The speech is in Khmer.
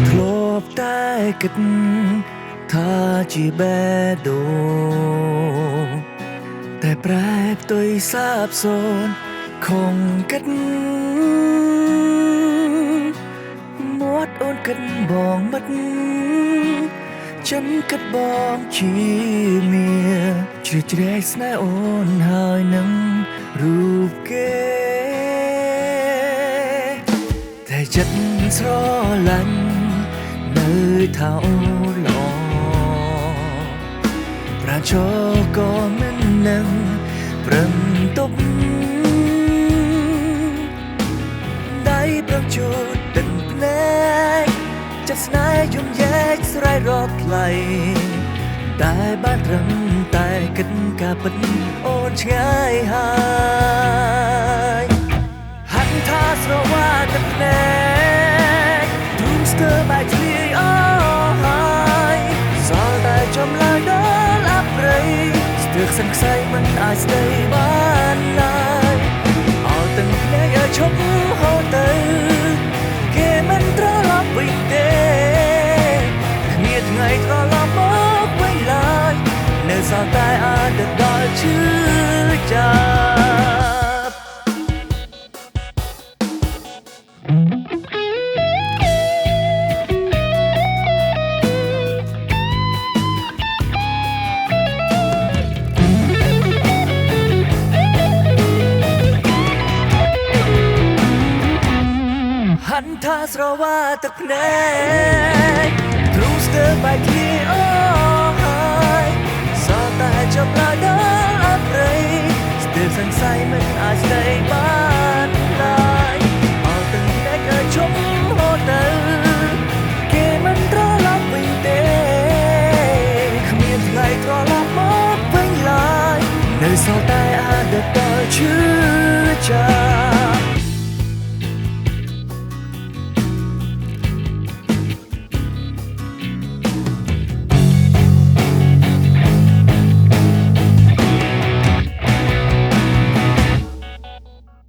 ធ្លាប់តែគិតថាជាបេះដូងតែប្រែផ្ទុយសាបសូន្យខំគិតមាត់អូនគិតបងមិត្តចិនគិតបងជាមៀជ្រៅជ្រែកស្នេហ៍អូនហើយនឹងរូបគេតែចិត្តស្រឡាញ់នៅថាអូនល្អប្រាជោក៏មិននឹងប្រឹងទប់ដៃប្រងជូតទឹកភ្នែកចិត្តស្នេហ៍យំយែកស្រ័យរកថ្លៃតែបានត្រឹមតែគិតការពិតអូនឆ្ងាយហើយហាត់ថាស្រវាទឹកភ្នែកទូមស្ទើរបែកធ្លាយអស់ហើយសល់តែចម្លើយដល់អប្រិយស្ទើរខ្សឹងខ្សែមិនអាចស្ដីបានឡើយអោទាំងភ្នែកឲ្យឈប់ហូរទៅគេមិនត្រឡប់វិញទេគ្មានថ្ងៃត្រឡប់មកវិញឡើយនៅសល់តែអតីតដល់ឈឺចាប់ហាន់ថាស្រវាទឹកភ្នែកទ្រូងស្ទើរបែកធ្លាយអស់ហើយសល់តែចម្លើយដល់អប្រិយស្ទើរសង្ស័យមិនអាចស្ដីបានឡើយអត់ទាំងភ្នែកឲ្យឈប់ហូរទៅគេមិនត្រឡប់វិញទេគ្មានថ្ងៃត្រឡប់មកវិញឡើយនៅសល់តែអតីតដល់ឈឺចាប់